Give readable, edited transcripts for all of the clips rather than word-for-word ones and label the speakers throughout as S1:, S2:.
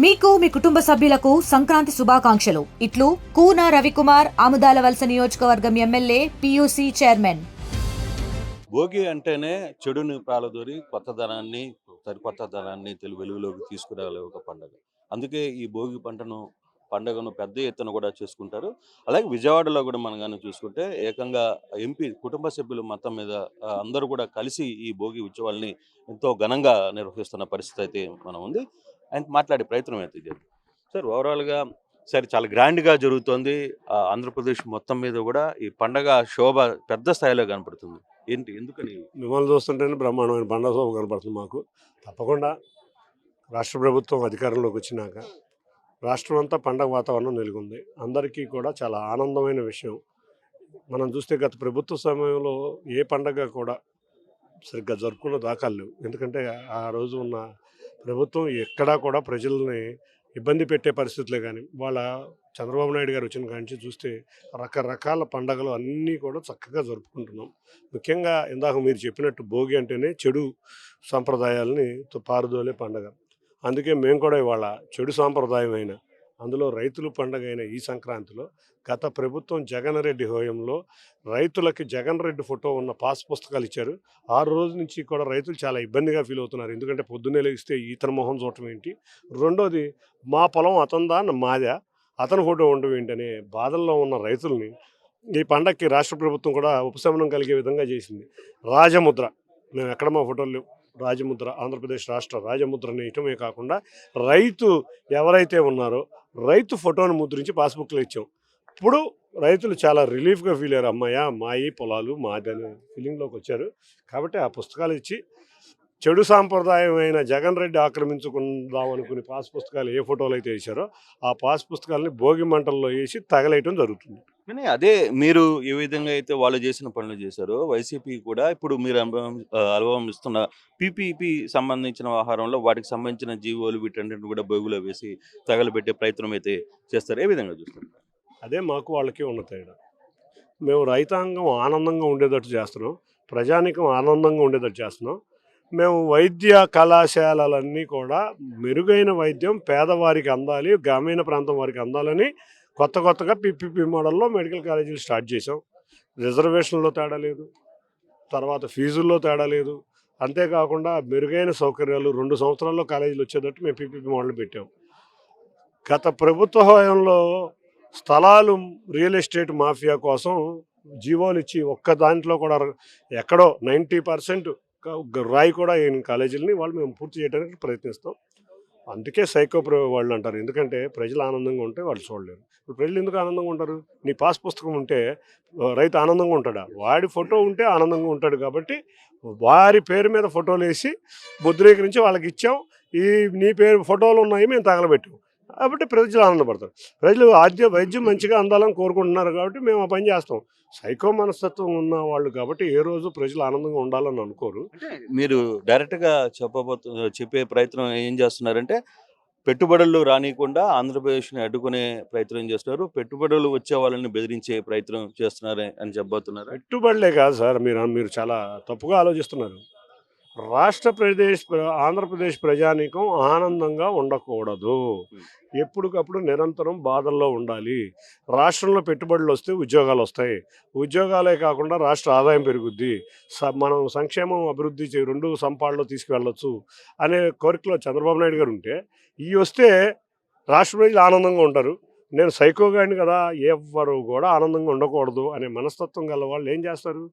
S1: మీకు మీ కుటుంబ సభ్యులకు సంక్రాంతి శుభాకాంక్షలు. ఇట్లు కూన రవికుమార్, ఆముదాల వలస నియోజకవర్గం ఎమ్మెల్యే, పియూసీ చైర్మన్.
S2: భోగి అంటేనే చెడుని ప్రాలదోరి కొత్తదనాన్ని వెలుగులోకి తీసుకురాలే ఒక పండుగ. అందుకే ఈ భోగి పండుగను పెద్ద ఎత్తున కూడా చేసుకుంటారు. అలాగే విజయవాడలో కూడా మనం గాని చూసుకుంటే ఏకంగా ఎంపీ కుటుంబ సభ్యులు మొత్తం మీద అందరూ కూడా కలిసి ఈ భోగి ఉత్సవాల్ని ఎంతో ఘనంగా నిర్వహిస్తున్న పరిస్థితి అయితే మనం ఉంది. ఆయన మాట్లాడే ప్రయత్నం అయితే చేద్దాం. సార్, ఓవరాల్‌గా సరే, చాలా గ్రాండ్‌గా జరుగుతోంది. ఆంధ్రప్రదేశ్ మొత్తం మీద కూడా ఈ పండగ శోభ పెద్ద స్థాయిలో కనపడుతుంది. ఏంటి? ఎందుకని?
S3: మిమ్మల్ని చూస్తుంటేనే బ్రహ్మాండమైన పండగ శోభ కనపడుతుంది మాకు. తప్పకుండా రాష్ట్ర ప్రభుత్వం అధికారంలోకి వచ్చినాక రాష్ట్రం అంతా పండగ వాతావరణం నెలకొంది. అందరికీ కూడా చాలా ఆనందమైన విషయం. మనం చూస్తే గత ప్రభుత్వ సమయంలో ఏ పండగ కూడా సరిగ్గా జరుపుకున్న దాఖలు లేవు. ఎందుకంటే ఆ రోజు ఉన్న ప్రభుత్వం ఎక్కడా కూడా ప్రజల్ని ఇబ్బంది పెట్టే పరిస్థితులే కానీ, వాళ్ళ చంద్రబాబు నాయుడు గారు వచ్చిన కాడి నుంచి చూస్తే రకరకాల పండగలు అన్నీ కూడా చక్కగా జరుపుకుంటున్నాం. ముఖ్యంగా ఇందాక మీరు చెప్పినట్టు భోగి అంటేనే చెడు సాంప్రదాయాలని పారదోలే పండగ. అందుకే మేము కూడా ఇవాళ చెడు సాంప్రదాయమైన, అందులో రైతుల పండగ అయిన ఈ సంక్రాంతిలో గత ప్రభుత్వం జగన్ రెడ్డి హయాంలో రైతులకి జగన్ రెడ్డి ఫోటో ఉన్న పాస్ పుస్తకాలు ఇచ్చారు. 6 రోజుల నుంచి కూడా రైతులు చాలా ఇబ్బందిగా ఫీల్ అవుతున్నారు. ఎందుకంటే పొద్దున్నే లేస్తే ఇతని మొహం చూడటం ఏంటి, రెండోది మా పొలం అతందా మాదా, అతని ఫోటో ఉండడం ఏంటనే బాధల్లో ఉన్న రైతుల్ని ఈ పండగకి రాష్ట్ర ప్రభుత్వం కూడా ఉపశమనం కలిగే విధంగా చేసింది. రాజముద్ర, మేము ఎక్కడ మా ఫోటోలు లేవు, రాజముద్ర, ఆంధ్రప్రదేశ్ రాష్ట్ర రాజముద్ర నేయటమే కాకుండా రైతు ఎవరైతే ఉన్నారో రైతు ఫోటోను ముద్రించి పాస్బుక్లో ఇచ్చాం. ఇప్పుడు రైతులు చాలా రిలీఫ్గా ఫీల్ అయ్యారు. అమ్మాయ మాయి పొలాలు మాది అనే ఫీలింగ్లోకి వచ్చారు. కాబట్టి ఆ పుస్తకాలు ఇచ్చి చెడు సాంప్రదాయమైన జగన్ రెడ్డి ఆక్రమించుకుందాం అనుకుని పాస్ పుస్తకాలు ఏ ఫోటోలు అయితే వేశారో ఆ పాస్ పుస్తకాలని భోగి మంటల్లో వేసి తగలేయటం జరుగుతుంది.
S2: కానీ అదే మీరు ఏ విధంగా అయితే వాళ్ళు చేసిన పనులు చేశారో, వైసీపీ కూడా ఇప్పుడు మీరు అనుభవిస్తున్న పీపీపీ సంబంధించిన వ్యవహారంలో వాటికి సంబంధించిన జీవోలు వీటన్నిటిని కూడా బొగులో వేసి తగలబెట్టే ప్రయత్నం అయితే చేస్తారు. ఏ విధంగా చూస్తారు?
S3: అదే మాకు వాళ్ళకి ఉన్న తేడా. మేము రైతాంగం ఆనందంగా ఉండేటట్టు చేస్తున్నాం, ప్రజానికం ఆనందంగా ఉండేటట్టు చేస్తున్నాం. మేము వైద్య కళాశాలలన్నీ కూడా మెరుగైన వైద్యం పేదవారికి అందాలి, గ్రామీణ ప్రాంతం వారికి అందాలని కొత్తగా పీపీపీ మోడల్లో మెడికల్ కాలేజీలు స్టార్ట్ చేసాం. రిజర్వేషన్లో తేడా లేదు, తర్వాత ఫీజుల్లో తేడా లేదు. అంతేకాకుండా మెరుగైన సౌకర్యాలు 2 సంవత్సరాల్లో కాలేజీలు వచ్చేటట్టు మేము పీపీపీ మోడల్ పెట్టాం. గత ప్రభుత్వ హయాంలో స్థలాలు రియల్ ఎస్టేట్ మాఫియా కోసం జీవోలు ఇచ్చి ఒక్క దాంట్లో కూడా ఎక్కడో 90% రాయి కూడా అయిన కాలేజీలని వాళ్ళు మేము పూర్తి చేయడానికి ప్రయత్నిస్తాం. అందుకే వాళ్ళు అంటారు. ఎందుకంటే ప్రజలు ఆనందంగా ఉంటే వాళ్ళు చూడలేరు. ఇప్పుడు ప్రజలు ఎందుకు ఆనందంగా ఉంటారు? నీ పాస్ పుస్తకం ఉంటే రైతు ఆనందంగా ఉంటాడా? వాడి ఫోటో ఉంటే ఆనందంగా ఉంటాడు. కాబట్టి వారి పేరు మీద ఫోటోలు వేసి ముద్రీకరించి వాళ్ళకి ఇచ్చాం. ఈ నీ పేరు ఫోటోలు ఉన్నాయి, మేము తగలబెట్టాం. కాబట్టి ప్రజలు ఆనందపడతారు. ప్రజలు వైద్యం మంచిగా అందాలని కోరుకుంటున్నారు కాబట్టి మేము ఆ పని చేస్తాం. సైకో మనస్తత్వం ఉన్న వాళ్ళు కాబట్టి ఏ రోజు ప్రజలు ఆనందంగా ఉండాలని అనుకోరు.
S2: అంటే మీరు డైరెక్ట్గా చెప్పే ప్రయత్నం ఏం చేస్తున్నారంటే, పెట్టుబడులు రానియకుండా ఆంధ్రప్రదేశ్ని అడ్డుకునే ప్రయత్నం చేస్తున్నారు, పెట్టుబడులు వచ్చే వాళ్ళని బెదిరించే ప్రయత్నం చేస్తున్నారు అని చెప్పబోతున్నారు.
S3: పెట్టుబడులే కాదు సార్, మీరు చాలా తప్పుగా ఆలోచిస్తున్నారు. ఆంధ్రప్రదేశ్ ప్రజానీకం ఆనందంగా ఉండకూడదు. ఎప్పటికప్పుడు నిరంతరం బాధల్లో ఉండాలి. రాష్ట్రంలో పెట్టుబడులు వస్తే ఉద్యోగాలు వస్తాయి, ఉద్యోగాలే కాకుండా రాష్ట్ర ఆదాయం పెరుగుద్ది, మనం సంక్షేమం అభివృద్ధి 2 సంపాళ్ళలో తీసుకువెళ్ళొచ్చు అనే కోరికలో చంద్రబాబు నాయుడు గారు ఉంటే, ఇవి వస్తే రాష్ట్ర ప్రజలు ఆనందంగా ఉంటారు. నేను సైకోగాడిని కదా, ఎవ్వరు కూడా ఆనందంగా ఉండకూడదు అనే మనస్తత్వం గల వాళ్ళు ఏం చేస్తారు?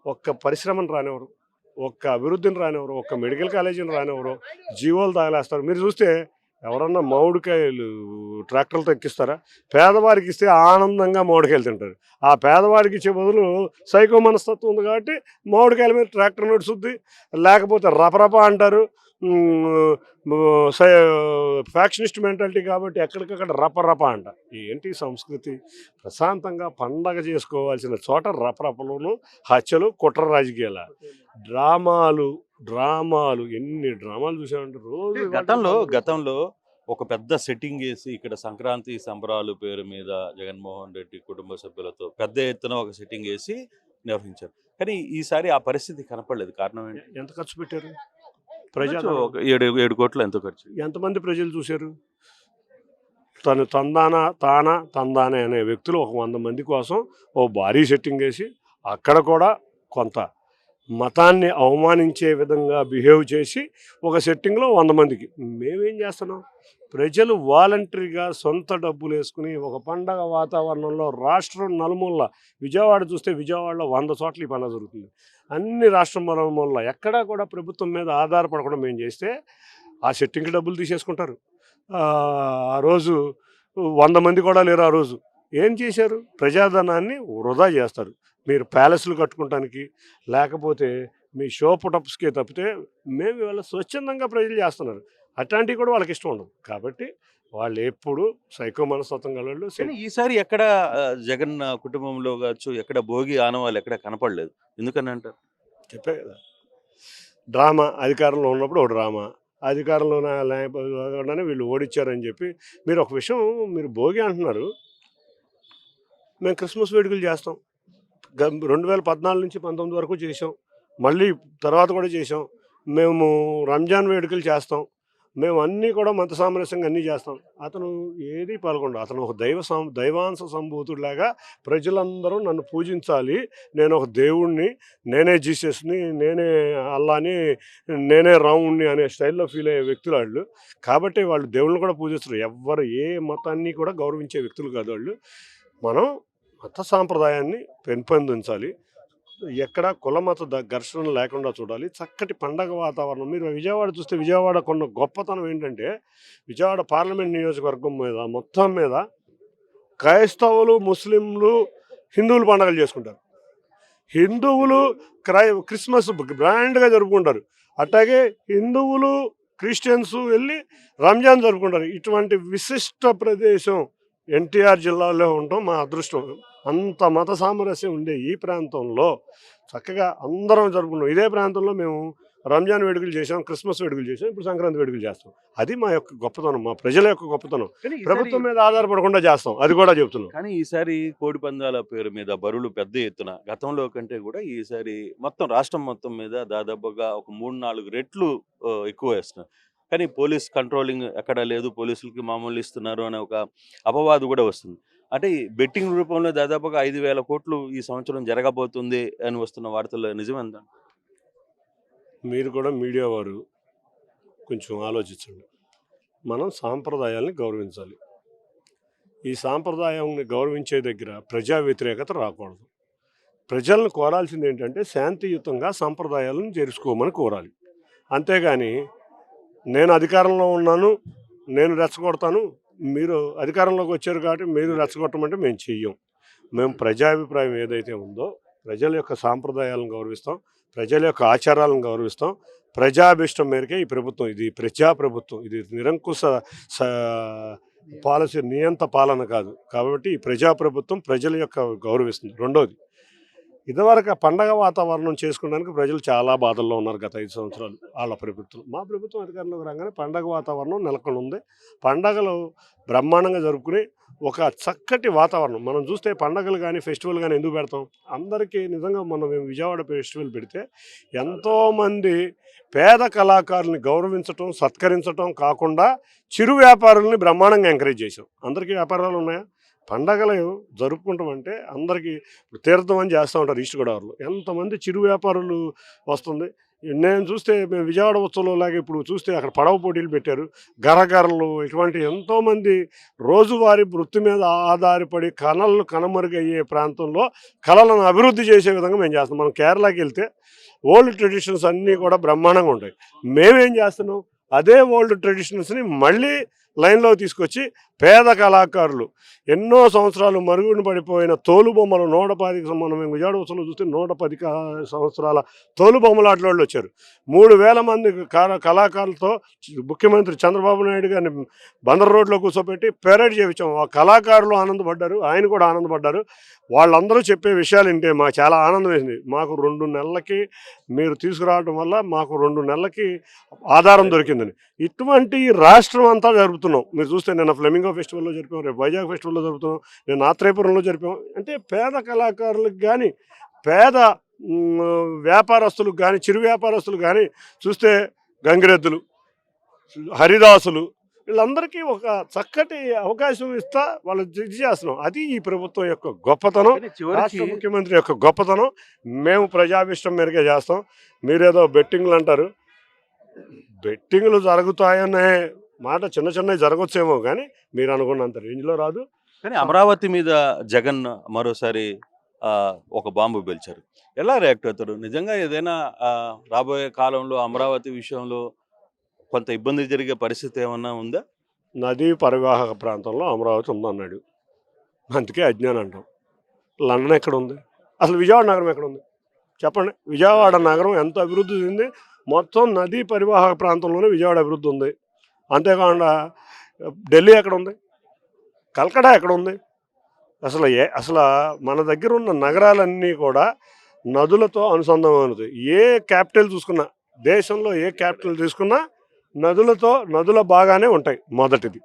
S3: ఒక్క పరిశ్రమను రానివ్వరు, ఒక్క అభివృద్ధిని రానివ్వరు, ఒక్క మెడికల్ కాలేజీని రానివ్వరు, జీవోలు తగలేస్తారు. మీరు చూస్తే ఎవరన్నా మామిడికాయలు ట్రాక్టర్లతో ఎక్కిస్తారా? పేదవారికి ఇస్తే ఆనందంగా మామిడికాయలు తింటారు. ఆ పేదవాడికి ఇచ్చే బదులు సైకో మనస్తత్వం ఉంది కాబట్టి మామిడికాయల మీద ట్రాక్టర్ నడుస్తుంది, లేకపోతే రపరప అంటారు. ఫ్యాక్షనిస్ట్ మెంటాలిటీ కాబట్టి ఎక్కడికక్కడ రపరప అంట. ఏంటి సంస్కృతి? ప్రశాంతంగా పండగ చేసుకోవాల్సిన చోట రపరపలోను, హత్యలు, కుట్ర రాజకీయాల డ్రామాలు ఎన్ని డ్రామాలు చూసామంటే రోజు.
S2: గతంలో ఒక పెద్ద సెట్టింగ్ వేసి ఇక్కడ సంక్రాంతి సంబరాలు పేరు మీద జగన్మోహన్ రెడ్డి కుటుంబ సభ్యులతో పెద్ద ఎత్తున ఒక సెట్టింగ్ వేసి నిర్వహించారు. కానీ ఈసారి ఆ పరిస్థితి కనపడలేదు. కారణం ఏంటి?
S3: ఎంత ఖర్చు పెట్టారు? ప్రజాధనం
S2: ఒక 7 కోట్లు ఎంతో ఖర్చు.
S3: ఎంతమంది ప్రజలు చూశారు? తందానే అనే వ్యక్తులు ఒక 100 మంది కోసం ఓ భారీ సెట్టింగ్ వేసి అక్కడ కూడా కొంత మతాన్ని అవమానించే విధంగా బిహేవ్ చేసి ఒక సెట్టింగ్లో 100 మందికి. మేమేం చేస్తున్నాం? ప్రజలు వాలంటరీగా సొంత డబ్బులు వేసుకుని ఒక పండగ వాతావరణంలో రాష్ట్రం నలుమూల, విజయవాడ చూస్తే విజయవాడలో 100 చోట్ల ఈ పండుగ జరుగుతుంది. అన్ని రాష్ట్రం నలుమూల ఎక్కడా కూడా ప్రభుత్వం మీద ఆధారపడకుండా మేము చేస్తే ఆ సెట్టింగ్కి డబ్బులు తీసేసుకుంటారు. ఆ రోజు 100 మంది కూడా లేరు. ఆ రోజు ఏం చేశారు? ప్రజాధనాన్ని వృధా చేస్తారు. మీరు ప్యాలెస్లు కట్టుకుంటానికి, లేకపోతే మీ షో పుటప్స్కే తప్పితే మేము ఇవాళ స్వచ్ఛందంగా ప్రజలు చేస్తున్నారు. అట్లాంటివి కూడా వాళ్ళకి ఇష్టం ఉండదు. కాబట్టి వాళ్ళు ఎప్పుడు సైకో మనస్తత్వం గలవాళ్ళు.
S2: కానీ ఈసారి ఎక్కడ జగన్ కుటుంబంలో కావచ్చు ఎక్కడ భోగి ఆనవాళ్ళు ఎక్కడ కనపడలేదు. ఎందుకని అంటారు?
S3: చెప్పే కదా, డ్రామా. అధికారంలో ఉన్నప్పుడు ఒక డ్రామా, అధికారంలో లేకపోతే వీళ్ళు ఓడిచ్చారని చెప్పి. మీరు ఒక విషయం, మీరు భోగి అంటున్నారు, మేము క్రిస్మస్ వేడుకలు చేస్తాం. 2014 నుంచి 19 వరకు చేసాం. మళ్ళీ తర్వాత కూడా చేసాం. మేము రంజాన్ వేడుకలు చేస్తాం. మేము అన్నీ కూడా మత సామరస్యంగా అన్నీ చేస్తాం. అతను ఏది పాల్గొండు. అతను ఒక దైవాంశ సంభూతుడిలాగా ప్రజలందరూ నన్ను పూజించాలి, నేను ఒక దేవుణ్ణి, నేనే జీసస్ని, నేనే అల్లాని, నేనే రాముణ్ణి అనే స్టైల్లో ఫీల్ అయ్యే వ్యక్తులు వాళ్ళు. కాబట్టి వాళ్ళు దేవుళ్ళని కూడా పూజిస్తారు. ఎవ్వరు ఏ మతాన్ని కూడా గౌరవించే వ్యక్తులు కాదు వాళ్ళు. మనం మత సాంప్రదాయాన్ని పెంపొందించాలి. ఎక్కడ కులమత ఘర్షణ లేకుండా చూడాలి. చక్కటి పండగ వాతావరణం. మీరు విజయవాడ చూస్తే విజయవాడ కొన్న గొప్పతనం ఏంటంటే, విజయవాడ పార్లమెంట్ నియోజకవర్గం మీద మొత్తం మీద క్రైస్తవులు, ముస్లింలు, హిందువులు పండుగలు చేసుకుంటారు. హిందువులు క్రిస్మస్ గ్రాండ్గా జరుపుకుంటారు. అట్లాగే హిందువులు, క్రిస్టియన్స్ వెళ్ళి రంజాన్ జరుపుకుంటారు. ఇటువంటి విశిష్ట ప్రదేశం ఎన్టీఆర్ జిల్లాలో ఉండటం మా అదృష్టం. అంత మత సామరస్యం ఉండే ఈ ప్రాంతంలో చక్కగా అందరం జరుపుకున్నాం. ఇదే ప్రాంతంలో మేము రంజాన్ వేడుకలు చేసాం, క్రిస్మస్ వేడుకలు చేసాం, ఇప్పుడు సంక్రాంతి వేడుకలు చేస్తాం. అది మా యొక్క గొప్పతనం, మా ప్రజల యొక్క గొప్పతనం. ప్రభుత్వం మీద ఆధారపడకుండా చేస్తాం, అది కూడా చెప్తున్నాం.
S2: కానీ ఈసారి కోడి పందాల పేరు మీద బరువులు పెద్ద ఎత్తున గతంలో కంటే కూడా ఈసారి మొత్తం రాష్ట్రం మొత్తం మీద దాదాపుగా ఒక 3-4 రెట్లు ఎక్కువ వేస్తున్నారు. కానీ పోలీస్ కంట్రోలింగ్ ఎక్కడా లేదు, పోలీసులకి మామూలు ఇస్తున్నారు అనే ఒక అపవాదు కూడా వస్తుంది. అంటే ఈ బెట్టింగ్ రూపంలో దాదాపుగా 5,000 కోట్లు ఈ సంవత్సరం జరగబోతుంది అని వస్తున్న వార్తల్లో నిజమేందా?
S3: మీరు కూడా మీడియా వారు కొంచెం ఆలోచించండి. మనం సాంప్రదాయాల్ని గౌరవించాలి. ఈ సాంప్రదాయాన్ని గౌరవించే దగ్గర ప్రజా వ్యతిరేకత రాకూడదు. ప్రజలను కోరాల్సింది ఏంటంటే శాంతియుతంగా సాంప్రదాయాలను చేర్చుకోమని కోరాలి. అంతేగాని నేను అధికారంలో ఉన్నాను, నేను రెచ్చగొడతాను, మీరు అధికారంలోకి వచ్చారు కాబట్టి మీరు రెచ్చగొట్టమంటే మేము చెయ్యం. మేము ప్రజాభిప్రాయం ఏదైతే ఉందో, ప్రజల యొక్క సాంప్రదాయాలను గౌరవిస్తాం, ప్రజల యొక్క ఆచారాలను గౌరవిస్తాం. ప్రజాభిష్టం మేరకే ఈ ప్రభుత్వం. ఇది ప్రజాప్రభుత్వం, ఇది నిరంకుశ పాలసీ, నియంత పాలన కాదు. కాబట్టి ఈ ప్రజాప్రభుత్వం ప్రజల యొక్క గౌరవిస్తుంది. రెండోది, ఇదివరకు పండగ వాతావరణం చేసుకోవడానికి ప్రజలు చాలా బాధల్లో ఉన్నారు గత 5 సంవత్సరాలు వాళ్ళ ప్రభుత్వం. మా ప్రభుత్వం అధికారంలోకి రాగానే పండగ వాతావరణం నెలకొని ఉంది. పండగలు బ్రహ్మాండంగా జరుపుకుని ఒక చక్కటి వాతావరణం. మనం చూస్తే పండగలు కానీ ఫెస్టివల్ కానీ ఎందుకు పెడతాం? అందరికీ నిజంగా మనం విజయవాడ ఫెస్టివల్ పెడితే ఎంతోమంది పేద కళాకారుల్ని గౌరవించటం, సత్కరించటం కాకుండా చిరు వ్యాపారుల్ని బ్రహ్మాండంగా ఎంకరేజ్ చేసాం. అందరికీ వ్యాపారాలు ఉన్నాయా? పండగలు జరుపుకుంటాం అంటే అందరికీ ఇప్పుడు తీర్థం అని చేస్తూ ఉంటారు ఈస్ట్ గోదావరిలో. ఎంతమంది చిరు వ్యాపారులు వస్తుంది. నేను చూస్తే మేము విజయవాడ ఉత్సవంలో లాగా ఇప్పుడు చూస్తే అక్కడ పడవ పోటీలు పెట్టారు, గరగరలు, ఇటువంటి ఎంతోమంది రోజువారీ వృత్తి మీద ఆధారపడి కళలు కనుమరుగయ్యే ప్రాంతంలో కళలను అభివృద్ధి చేసే విధంగా మేము చేస్తాం. మనం కేరళకి వెళ్తే ఓల్డ్ ట్రెడిషన్స్ అన్నీ కూడా బ్రహ్మాండంగా ఉంటాయి. మేమేం చేస్తున్నాం? అదే ఓల్డ్ ట్రెడిషన్స్ని మళ్ళీ లైన్లో తీసుకొచ్చి పేద కళాకారులు ఎన్నో సంవత్సరాలు మరుగున పడిపోయిన తోలుబొమ్మలు 110 మనం విజయవాడ ఉత్సవంలో చూస్తే 110 సంవత్సరాల తోలుబొమ్మలాట్ల వాళ్ళు వచ్చారు. 3,000 మంది కళాకారులతో ముఖ్యమంత్రి చంద్రబాబు నాయుడు గారిని బందర్ రోడ్లో కూర్చోబెట్టి పెరేడ్ చేయించాం. ఆ కళాకారులు ఆనందపడ్డారు, ఆయన కూడా ఆనందపడ్డారు. వాళ్ళందరూ చెప్పే విషయాలు వింటే మాకు చాలా ఆనందం వేసింది. మాకు 2 నెలలకి మీరు తీసుకురావడం వల్ల మాకు 2 నెలలకి ఆధారం దొరికిందని. ఇటువంటి రాష్ట్రం అంతా జరుపుతున్నాం. మీరు చూస్తే నిన్న ఫ్లెమింగో ఫెస్టివల్లో జరిపాం, రేపు వైజాగ్ ఫెస్టివల్లో జరుపుతున్నాం, నేను ఆత్రేయపురంలో జరిపాం. అంటే పేద కళాకారులకు కానీ, పేద వ్యాపారస్తులకు కానీ, చిరు వ్యాపారస్తులు కానీ చూస్తే గంగిరెద్దులు, హరిదాసులు వీళ్ళందరికీ ఒక చక్కటి అవకాశం ఇస్తా వాళ్ళు ఇది చేస్తున్నాం. అది ఈ ప్రభుత్వం యొక్క గొప్పతనం,
S2: కానీ
S3: రాష్ట్ర
S2: చివరికి
S3: ముఖ్యమంత్రి యొక్క గొప్పతనం. మేము ప్రజాభిష్టం మేరకే చేస్తాం. మీరేదో బెట్టింగ్లు అంటారు, బెట్టింగ్లు జరుగుతాయనే మాట చిన్న చిన్నవి జరగచ్చేమో కానీ మీరు అనుకున్నంత రేంజ్లో రాదు.
S2: కానీ అమరావతి మీద జగన్ మరోసారి ఒక బాంబు పేల్చారు. ఎలా రియాక్ట్ అవుతారు? నిజంగా ఏదైనా రాబోయే కాలంలో అమరావతి విషయంలో కొంత ఇబ్బంది జరిగే పరిస్థితి ఏమన్నా ఉందా?
S3: నదీ పరివాహక ప్రాంతంలో అమరావతి ఉందన్నాడు, అందుకే అజ్ఞానం అంటాం. లండన్ ఎక్కడ ఉంది? అసలు విజయవాడ నగరం ఎక్కడ ఉంది చెప్పండి? విజయవాడ నగరం ఎంత అభివృద్ధి చెంది మొత్తం నదీ పరివాహక ప్రాంతంలోనే విజయవాడ అభివృద్ధి ఉంది. అంతేకాకుండా ఢిల్లీ ఎక్కడ ఉంది? కల్కటా ఎక్కడ ఉంది? అసలు మన దగ్గర ఉన్న నగరాలన్నీ కూడా నదులతో అనుసంధానమైనది. ఏ క్యాపిటల్ చూసుకున్నా, దేశంలో ఏ క్యాపిటల్ తీసుకున్నా నదుల బాగానే ఉంటాయి. మొదటిది.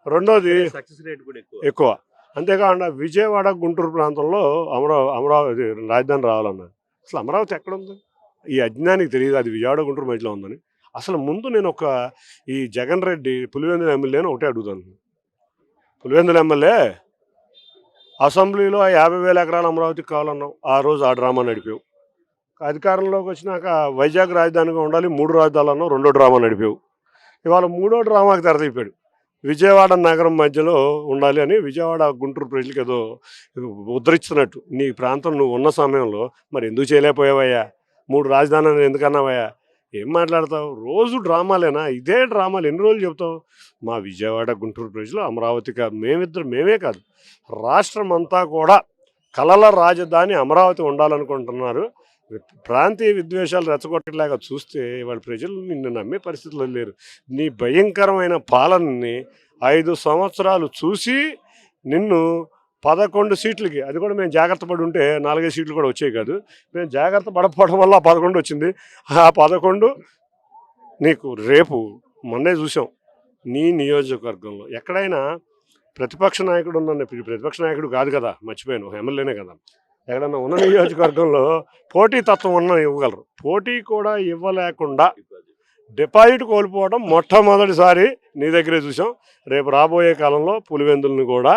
S3: రెండోది
S2: సక్సెస్ రేట్ కూడా
S3: ఎక్కువ. అంతేకాకుండా విజయవాడ గుంటూరు ప్రాంతంలో అమరావతి రాజధాని రావాలన్నారు. అసలు అమరావతి ఎక్కడ ఉంది? ఈ అజ్ఞానికి తెలియదు అది విజయవాడ గుంటూరు మధ్యలో ఉందని. అసలు ముందు నేను ఈ జగన్ రెడ్డి పులివెందుల ఎమ్మెల్యేని ఒకటే అడుగుతాను. పులివెందుల ఎమ్మెల్యే అసెంబ్లీలో 50,000 ఎకరాల అమరావతికి కావాలన్నావు, ఆ రోజు ఆ డ్రామా నడిపావు. అధికారంలోకి వచ్చినాక వైజాగ్ రాజధానిగా ఉండాలి, 3 రాజధానులు అన్నావు, 2వ డ్రామా నడిపావు. ఇవాళ 3వ డ్రామాకి తెరదీపాడు. విజయవాడ నగరం మధ్యలో ఉండాలి అని విజయవాడ గుంటూరు ప్రజలకు ఏదో ఉద్ధరిస్తున్నట్టు. నీ ప్రాంతం నువ్వు ఉన్న సమయంలో మరి ఎందుకు చేయలేకపోయావయ్యా? 3 రాజధానులు ఎందుకన్నావయ్యా? ఏం మాట్లాడతావు? రోజు డ్రామాలేనా? ఇదే డ్రామాలు ఎన్ని రోజులు చెప్తావు? మా విజయవాడ గుంటూరు ప్రజలు అమరావతిగా మేమే కాదు రాష్ట్రం అంతా కూడా కలల రాజధాని అమరావతి ఉండాలనుకుంటున్నారు. ప్రాంతీయ విద్వేషాలు రెచ్చగొట్టేలాగా చూస్తే వాళ్ళ ప్రజలు నిన్ను నమ్మే పరిస్థితుల్లో లేరు. నీ భయంకరమైన పాలనని 5 సంవత్సరాలు చూసి నిన్ను 11 సీట్లకి, అది కూడా మేము జాగ్రత్త పడి ఉంటే 4-5 సీట్లు కూడా వచ్చాయి కాదు. మేము జాగ్రత్త పడకపోవడం వల్ల 11 వచ్చింది. ఆ 11 నీకు రేపు మొన్నే చూసాం. నీ నియోజకవర్గంలో ఎక్కడైనా ప్రతిపక్ష నాయకుడు ఉన్న, ప్రతిపక్ష నాయకుడు కాదు కదా, మర్చిపోయాను, ఎమ్మెల్యేనే కదా, ఎక్కడన్నా ఉన్న నియోజకవర్గంలో పోటీ తత్వం ఇవ్వగలరు. పోటీ కూడా ఇవ్వలేకుండా డిపాజిట్ కోల్పోవడం మొట్టమొదటిసారి నీ దగ్గరే చూసాం. రేపు రాబోయే కాలంలో పులివెందుల్ని కూడా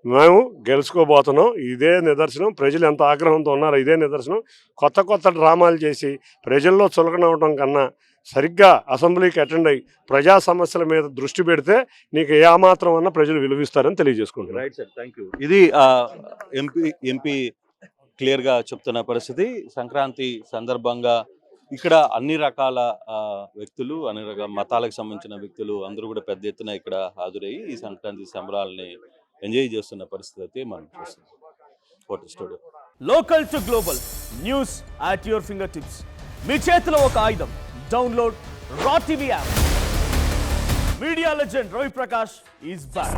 S3: మేము గెలుచుకోబోతున్నాం. ఇదే నిదర్శనం. ప్రజలు ఎంత ఆగ్రహంతో ఉన్నారో ఇదే నిదర్శనం. కొత్త డ్రామాలు చేసి ప్రజల్లో చులకనవడం కన్నా సరిగ్గా అసెంబ్లీకి అటెండ్ అయ్యి ప్రజా సమస్యల మీద దృష్టి పెడితే నీకు ఏ మాత్రం అన్నా ప్రజలు విలువిస్తారని తెలియజేసుకుంటున్నాను.
S2: Right sir, thank you. ఇది ఎంపీ క్లియర్గా చెప్తున్న పరిస్థితి. సంక్రాంతి సందర్భంగా ఇక్కడ అన్ని రకాల వ్యక్తులు, అన్ని రకాల మతాలకు సంబంధించిన వ్యక్తులు అందరూ కూడా పెద్ద ఎత్తున ఇక్కడ హాజరయ్యి ఈ సంక్రాంతి సంబరాలని ఎంజాయ్ చేస్తున్న పరిస్థితి అయితే మనం చూస్తున్నాం. Photo studio.
S4: Local to global news at your fingertips. మీ చేతిలో ఒక ఆయుధం. Download Raw TV app. Media legend Ravi Prakash is back.